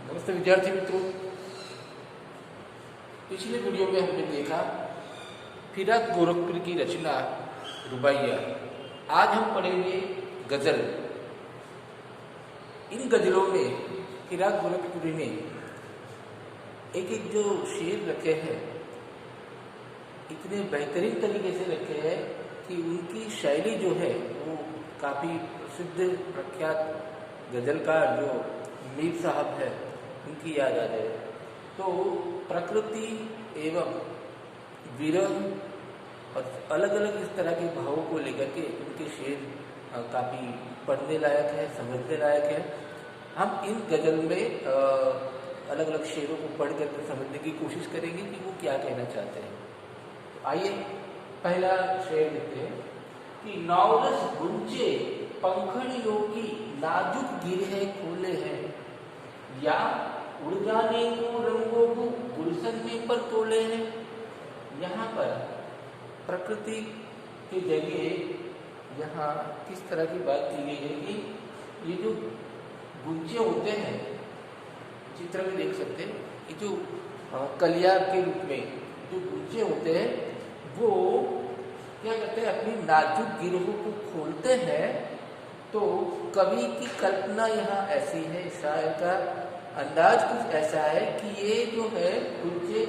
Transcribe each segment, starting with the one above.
नमस्ते विद्यार्थी मित्रों। पिछले वीडियो में हमने देखा फिराक गोरखपुर की रचना रुबाइया। आज हम पढ़ेंगे गजल। इन गजलों में फिराक गोरखपुरी ने एक एक जो शेर रखे हैं इतने बेहतरीन तरीके से रखे हैं कि उनकी शैली जो है वो काफ़ी प्रसिद्ध प्रख्यात गजलकार जो मीर साहब है उनकी याद आ जाए। तो प्रकृति एवं विरह और अलग अलग इस तरह के भावों को लेकर के उनके शेर काफ़ी पढ़ने लायक है, समझने लायक है। हम इन गजल में अलग अलग शेरों को पढ़ करके समझने की कोशिश करेंगे कि वो क्या कहना चाहते हैं। तो आइए पहला शेर देखते हैं कि नौरस गुंजे पंखड़ियों की नाजुक गिरह खोले हैं, या उड़ जाने को रंगों को गुलशन में पर तोले हैं। यहाँ पर प्रकृति के जरिए यहाँ किस तरह की बात की गई है कि ये जो गुंजे होते हैं, चित्र में देख सकते हैं, ये जो कलिया के रूप में जो गुंजे होते हैं वो क्या करते हैं, अपनी नाजुक गिरोहों को खोलते हैं। तो कवि की कल्पना यहाँ ऐसी है, शायर का अंदाज कुछ ऐसा है कि ये जो है गुंजे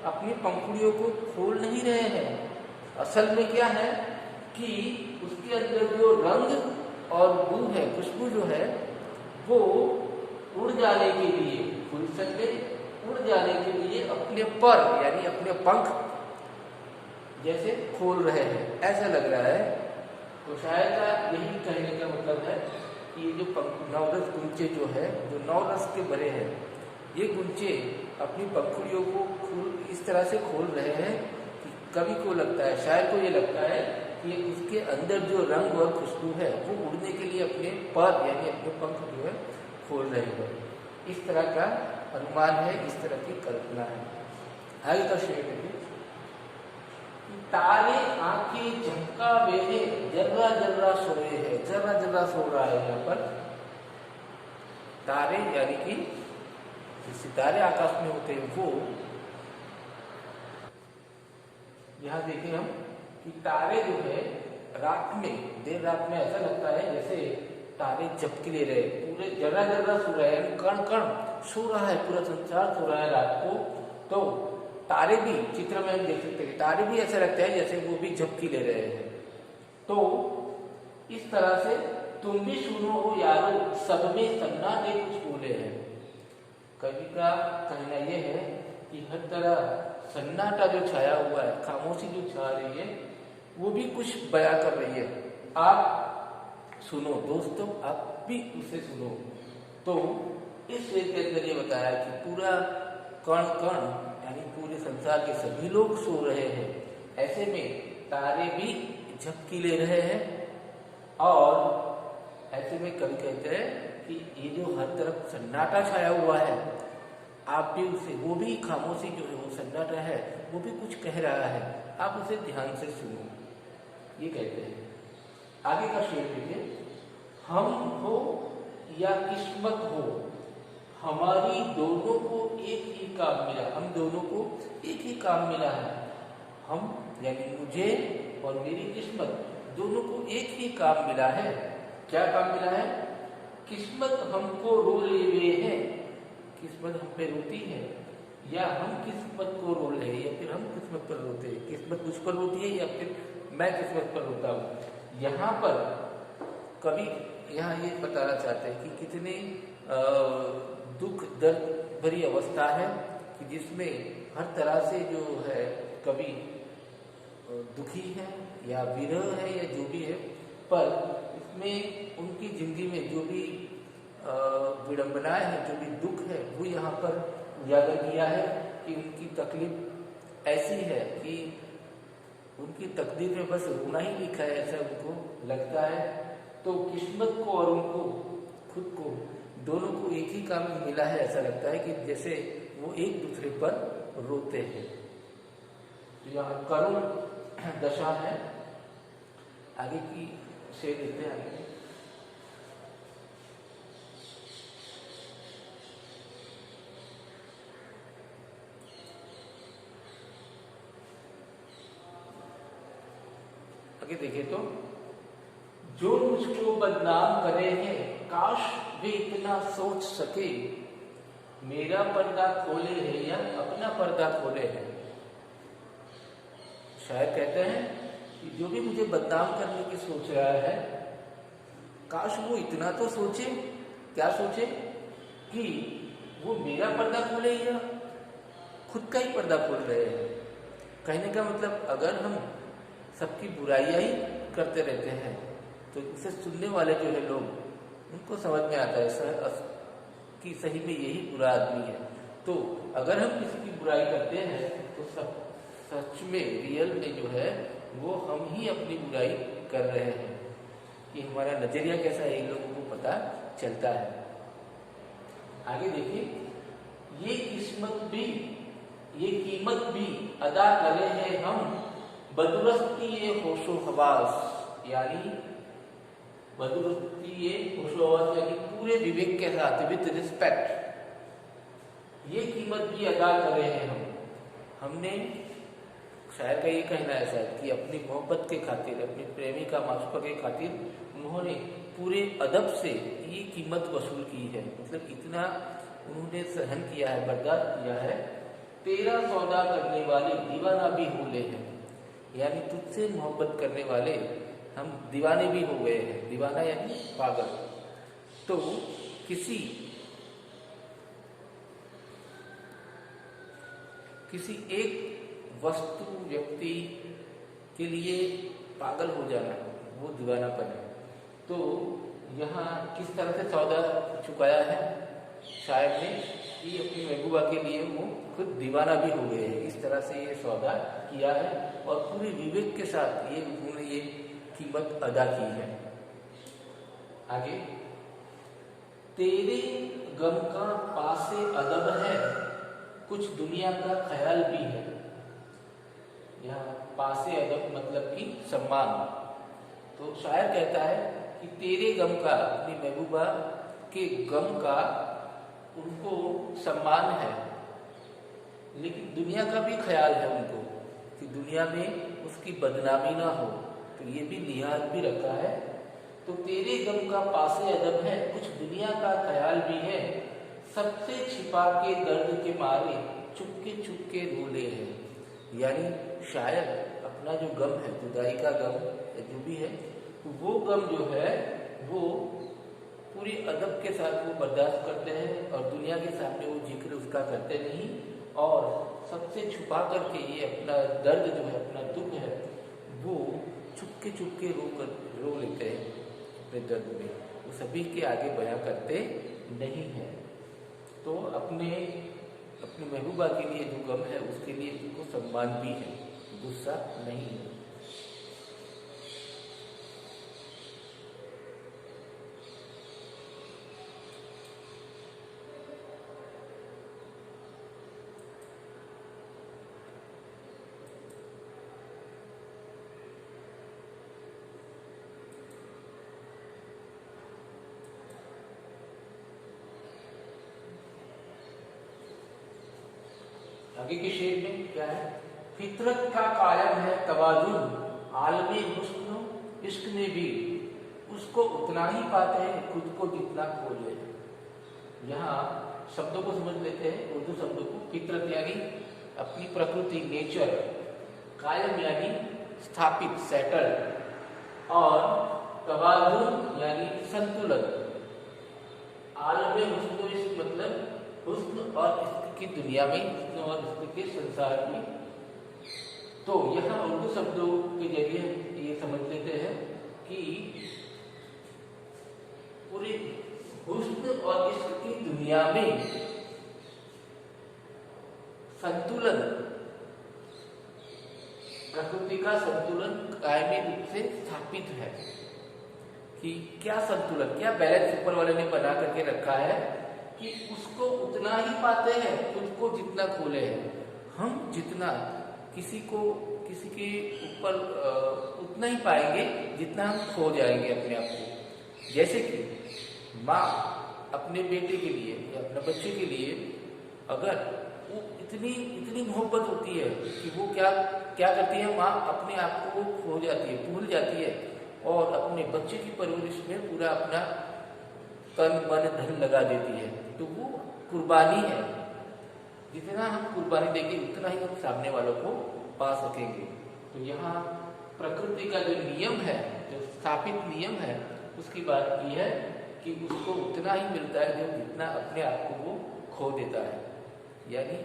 अपनी पंखुड़ियों को खोल नहीं रहे हैं। असल में क्या है कि उसके अंदर जो रंग और बू है, खुशबू जो है वो उड़ जाने के लिए, गुलशन में उड़ जाने के लिए अपने पर यानी अपने पंख जैसे खोल रहे हैं, ऐसा लग रहा है। तो शायद का यही कहने का मतलब है कि ये जो नौरस गुंचे जो है, जो नौरस के बने हैं, ये गुंचे अपनी पंखुड़ियों को इस तरह से खोल रहे हैं कि कवि को लगता है, शायर को ये लगता है कि उसके अंदर जो रंग और खुशबू है वो उड़ने के लिए अपने पर यानी अपने पंख जो है खोल रहे हैं। इस तरह का अनुमान है, इस तरह की कल्पना है। आगे का शेर देखिए, तारे आंखें झमकावे है, जर्रा जर्रा सोए है। जर्रा जर्रा सो रहा है। यहाँ पर तारे यानी कि सितारे आकाश में होते हैं वो, यहाँ देखें हम कि तारे जो है रात में, देर रात में ऐसा लगता है जैसे तारे झपकी ले रहे, पूरे जर्रा जर्रा सो रहे हैं, कण कण सो रहा है, पूरा संसार सो रहा है रात को। तो तारे भी चित्र में हम देख सकते हैं, तारे भी ऐसा लगता है जैसे वो भी झपकी ले रहे हैं। तो इस तरह से तुम भी सुनो हो यारो, सब में सन्नाटे कुछ बोले हैं। कवि का कहना यह है कि हर तरह सन्नाटा जो छाया हुआ है, खामोशी जो छा रही है, वो भी कुछ बयां कर रही है। आप सुनो दोस्तों, आप भी उसे सुनो। तो इस शेर के अंदर ये बताया कि पूरा कण कण यानी पूरे संसार के सभी लोग सो रहे हैं, ऐसे में तारे भी झपकी ले रहे हैं। और ऐसे में कवि कहते हैं कि ये जो हर तरफ सन्नाटा छाया हुआ है, आप भी उसे, वो भी खामोशी जो है, वो सन्नाटा है, वो भी कुछ कह रहा है, आप उसे ध्यान से सुनो, ये कहते हैं। आगे का शेर देखिए, हम हो या किस्मत हो, हमारी दोनों को एक ही काम मिला। हम दोनों को एक ही काम मिला है। हम यानी मुझे और मेरी किस्मत दोनों को एक ही काम मिला है। क्या काम मिला है? किस्मत हमको रो ले हुए है, किस्मत हम पे रोती है, या हम किस्मत को रो ले, या फिर हम किस्मत पर रोते हैं। किस्मत मुझ पर रोती है या फिर मैं किस्मत पर रोता हूँ। यहाँ पर कवि यहाँ ये बताना चाहते हैं कि कितने दुख दर्द भरी अवस्था है कि जिसमें हर तरह से जो है कवि दुखी है या विरह है या जो भी है, पर इसमें उनकी जिंदगी में जो भी विडंबनाएं हैं, जो भी दुख है, वो यहाँ पर उजागर किया है कि उनकी तकलीफ ऐसी है कि उनकी तकदीर में बस रोना ही लिखा है, ऐसा उनको लगता है। तो किस्मत को और उनको खुद को दोनों को एक ही काम मिला है, ऐसा लगता है कि जैसे वो एक दूसरे पर रोते हैं। तो यहाँ करुण दशा है। आगे की शेर देखते हैं। आगे आगे देखे तो, जो मुझको बदनाम करे हैं, काश वे इतना सोच सके, मेरा पर्दा खोले है या अपना पर्दा खोले है। शायद कहते हैं कि जो भी मुझे बदनाम करने की सोच रहा है, काश वो इतना तो सोचे, क्या सोचे कि वो मेरा पर्दा खोले या खुद का ही पर्दा खोल रहे हैं। कहने का मतलब, अगर हम सबकी बुराइयां ही करते रहते हैं तो इसे सुनने वाले जो है लोग, उनको समझ में आता है कि सही में यही बुरा आदमी है। तो अगर हम किसी की बुराई करते हैं तो सच में, रियल में जो है वो हम ही अपनी बुराई कर रहे हैं। कि हमारा नजरिया कैसा है, इन लोगों को पता चलता है। आगे देखिए, ये कीमत भी अदा करे हैं हम, बदुरस्ती ये होशो हवास, यानी बदुरस्ती ये होशो हवास यानी पूरे विवेक के साथ, विद रिस्पेक्ट, ये कीमत भी अदा करे हैं हमने। शायर का ये कहना है शायद कि अपनी मोहब्बत के खातिर, अपनी प्रेमिका माशूका के खातिर उन्होंने पूरे अदब से ये कीमत वसूल की है। मतलब इतना उन्होंने सहन किया है, बर्दाश्त किया है। तेरा सौदा करने वाले दीवाना भी हो ले हैं, यानी तुझसे मोहब्बत करने वाले हम दीवाने भी हो गए हैं। दीवाना यानी पागल। तो किसी एक वस्तु, व्यक्ति के लिए पागल हो जाना, वो दीवानापन है। तो यहाँ किस तरह से सौदा चुकाया है शायर ने कि अपनी महबूबा के लिए वो खुद दीवाना भी हो गए हैं। इस तरह से ये सौदा किया है और पूरी विवेक के साथ ये उन्होंने ये कीमत अदा की है। आगे, तेरे गम का पासे अदब है, कुछ दुनिया का ख्याल भी है। यहाँ पासे अदब मतलब कि सम्मान। तो शायर कहता है कि तेरे गम का, अपनी महबूबा के गम का उनको सम्मान है, लेकिन दुनिया का भी ख्याल है उनको कि दुनिया में उसकी बदनामी ना हो, तो ये भी लिहाज भी रखा है। तो तेरे गम का पासे अदब है, कुछ दुनिया का ख्याल भी है, सबसे छिपा के दर्द के मारे चुपके रोले हैं। यानी शायर अपना जो गम है, जुदाई का गम जो भी है, वो गम जो है वो पूरी अदब के साथ वो बर्दाश्त करते हैं और दुनिया के सामने वो जिक्र उसका करते नहीं, और सबसे छुपा करके ये अपना दर्द जो है, अपना दुख है, वो चुपके रो लेते हैं अपने दर्द में। वो सभी के आगे बयां करते नहीं हैं। तो अपनी महबूबा के लिए जो गम है उसके लिए उनको सम्मान भी है, गुस्सा नहीं है। आगे के शेर में क्या है, फितरत का कायम है तवाजुन, आलमी हुस्न इश्क में भी उसको उतना ही पाते हैं खुद को जितना खोजे। यहाँ शब्दों को समझ लेते हैं, उर्दू शब्दों को। फितरत यानी अपनी प्रकृति, नेचर, कायम यानी स्थापित, सेटल, और तवाजुन यानी संतुलन, आलमी हुस्न इश्क मतलब हुस्न और इश्क की दुनिया में, हुस्न और इश्क के संसार में। तो यहाँ उर्दू शब्दों के जरिए ये समझ लेते हैं कि पूरी हुस्न और इश्क की दुनिया में संतुलन, प्रकृति का संतुलन कायमी रूप से स्थापित है। कि क्या संतुलन, क्या बैलेंस ऊपर वाले ने बना करके रखा है कि उसको उतना ही पाते हैं खुद को जितना खोले हैं। हम जितना किसी के ऊपर उतना ही पाएंगे जितना हम खो जाएंगे अपने आप को। जैसे कि माँ अपने बेटे के लिए या अपने बच्चे के लिए अगर वो इतनी इतनी मोहब्बत होती है कि वो क्या क्या करती है, माँ अपने आप को खो जाती है, भूल जाती है और अपने बच्चे की परवरिश में पूरा अपना तन मन धन लगा देती है। तो वो कुर्बानी है, जितना हम कुर्बानी देंगे उतना ही हम सामने वालों को पा सकेंगे। तो यहाँ प्रकृति का जो नियम है, जो स्थापित नियम है, उसकी बात की है कि उसको उतना ही मिलता है जो जितना अपने आप को वो खो देता है। यानी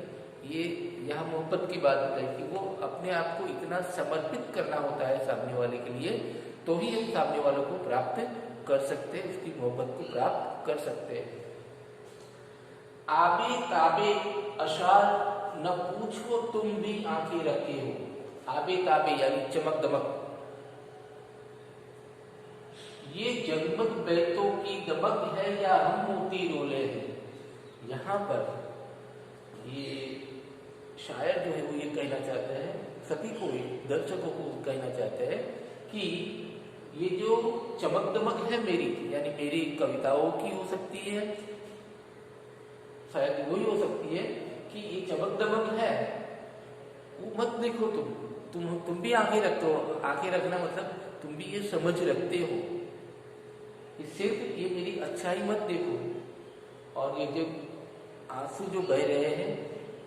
ये यहाँ मोहब्बत की बात है कि वो अपने आप को इतना समर्पित करना होता है सामने वाले के लिए, तो ही हम सामने वालों को प्राप्त कर सकते हैं, उसकी मोहब्बत को प्राप्त कर सकते हैं। आबे ताबे अशार न पूछो तुम भी आंखें रखे हो। आबे ताबे यानी चमक दमक, ये जगमग बैतों की दमक है या हम मोती रोले हैं। यहाँ पर ये शायर जो है वो ये कहना चाहते हैं, सभी को, दर्शकों को कहना चाहते हैं कि ये जो चमक दमक है मेरी, यानी मेरी कविताओं की हो सकती है, शायद वही हो सकती है कि ये चमक दमक है, वो मत देखो तुम भी आंखें रखते हो। आंखें रखना मतलब तुम भी ये समझ रखते हो, ये सिर्फ ये मेरी अच्छाई मत देखो। और ये जो आंसू जो बह रहे हैं,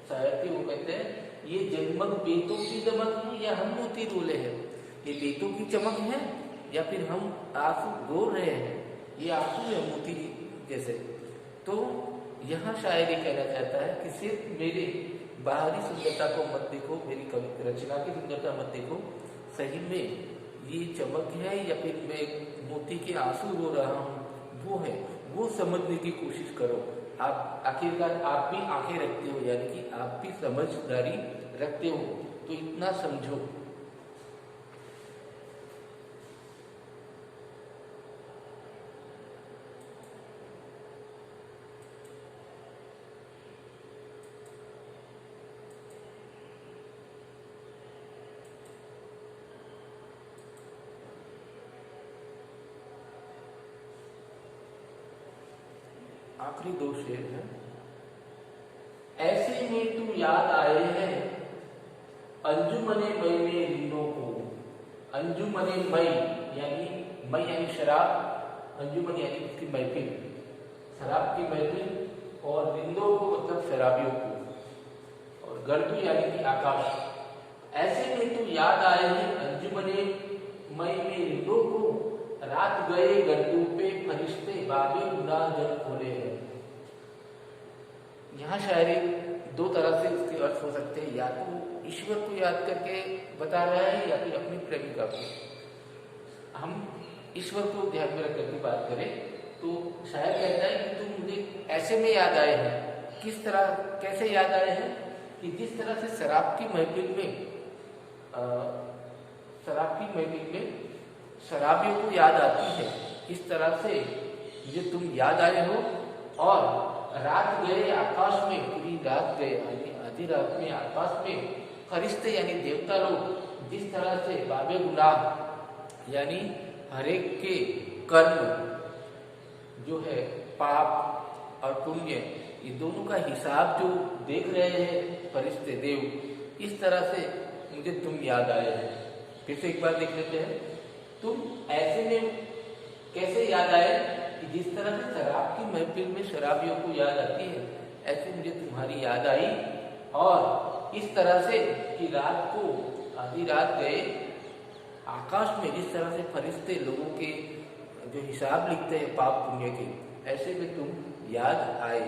शायर के वो कहते हैं ये जगमग बेतों की दमक है या हम मोती रोले हैं। ये बेतों की चमक है या फिर हम आंसू रो रहे हैं, ये आंसू है मोती जैसे। तो यहाँ शायर ये कहना चाहता है कि सिर्फ मेरे बाहरी सुंदरता को मत देखो, मेरी कविता रचना की सुंदरता मत देखो, सही में ये चमक है या फिर मैं मोती के आंसू रो रहा हूँ, वो है, वो समझने की कोशिश करो। आप आखिरकार आप भी आंखें रखते हो, यानी कि आप भी समझदारी रखते हो, तो इतना समझो। आखिरी दो शेर है। ऐसे में तू याद आए हैं अंजुमने मई में रिंदों को। अंजुमने मई यानी शराब, अंजुमन यानी उसकी महफिल, शराब की महफिल, और रिंदों को मतलब शराबियों को, और गर्दू यानी कि आकाश। ऐसे में तू याद आए हैं अंजुमने मई में रिंदों को, रात गए गर्दू पे फरिश्ते बाबे गुनाह जल खोले हैं। यहाँ शायरी दो तरह से इसके अर्थ हो सकते हैं, या तो ईश्वर को याद करके बता रहा है या फिर अपनी प्रेमिका को। हम ईश्वर को ध्यान में रख करके बात करें तो शायर कहता है कि तुम मुझे ऐसे में याद आए हैं। किस तरह, कैसे याद आए हैं कि जिस तरह से शराब की महफिल में शराबियों को याद आती है, इस तरह से मुझे तुम याद आए हो। और रात गए आकाश में, पूरी रात गए आधी रात में आकाश में फरिश्ते यानी देवता लोग जिस तरह से बाबे गुनाह यानी हरेक के कर्म जो है पाप और पुण्य, ये दोनों का हिसाब जो देख रहे हैं फरिश्ते देव, इस तरह से मुझे तुम याद आए हैं। फिर से एक बार देख लेते हैं। तुम ऐसे में कैसे याद आए कि जिस तरह से शराब की महफिल में शराबियों को याद आती है, ऐसे मुझे तुम्हारी याद आई। और इस तरह से कि रात को आधी रात गए आकाश में जिस तरह से फरिश्ते लोगों के जो हिसाब लिखते हैं पाप पुण्य के, ऐसे में तुम याद आए।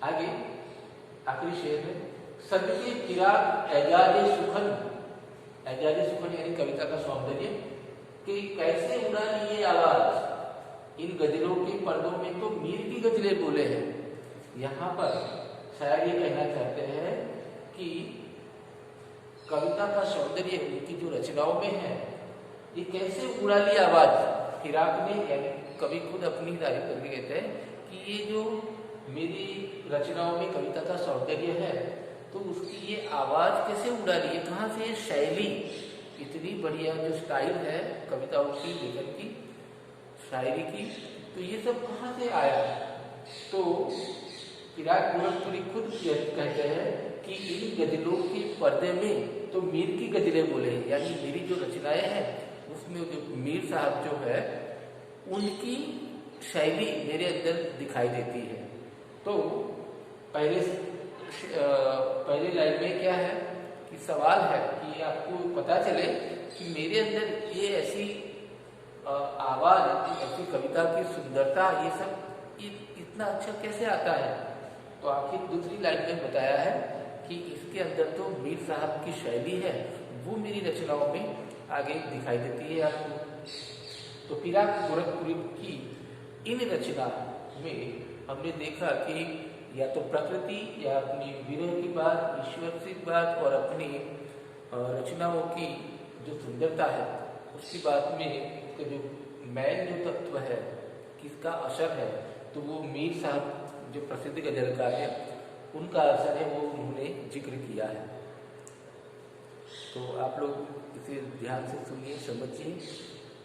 आगे आखिरी शेर है। सदके चिराग एजाज सुखन, एजाज सुखन यानी कविता का सौंदर्य, कि कैसे उड़ा लिए आवाज इन गजलों के पर्दों में तो मीर की गजलें बोले हैं। यहाँ पर शायर ये कहना चाहते हैं कि कविता का सौंदर्य उनकी जो रचनाओं में है, ये कैसे उड़ा ली आवाज। फिराक ने यानी कवि खुद अपनी तारीफ करके कहते हैं कि ये जो मेरी रचनाओं में कविता का सौंदर्य है, तो उसकी ये आवाज कैसे उड़ा ली है, कहाँ से ये शैली, इतनी बढ़िया जो स्टाइल है कविताओं की, लेखन की, शायरी की, तो ये सब कहाँ से आया। तो फिराक गोरखपुरी खुद कहते हैं कि इन गजलों के पर्दे में तो मीर की गजलें बोले, यानी मेरी जो रचनाएं हैं उसमें जो मीर साहब जो है उनकी शैली मेरे अंदर दिखाई देती है। तो पहले लाइन में क्या है कि सवाल है कि आपको पता चले कि मेरे अंदर ये ऐसी आवाज, ऐसी कविता की सुंदरता, ये सब इतना अच्छा कैसे आता है। तो आखिर दूसरी लाइन में बताया है कि इसके अंदर तो मीर साहब की शैली है, वो मेरी रचनाओं में आगे दिखाई देती है आपको। तो फिराक गोरखपुरी की इन रचना में हमने देखा कि या तो प्रकृति या अपनी विरह की बात, ईश्वर की बात और अपनी रचनाओं की जो सुंदरता है उसकी बात में उसका जो मैन जो तत्व है, किसका असर है, तो वो मीर साहब जो प्रसिद्ध गजलकार है उनका असर है, वो उन्होंने जिक्र किया है। तो आप लोग इसे ध्यान से सुनिए, समझिए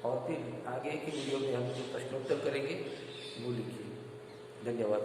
और फिर आगे के वीडियो में हम जो प्रश्नोत्तर करेंगे वो लिखिए। धन्यवाद।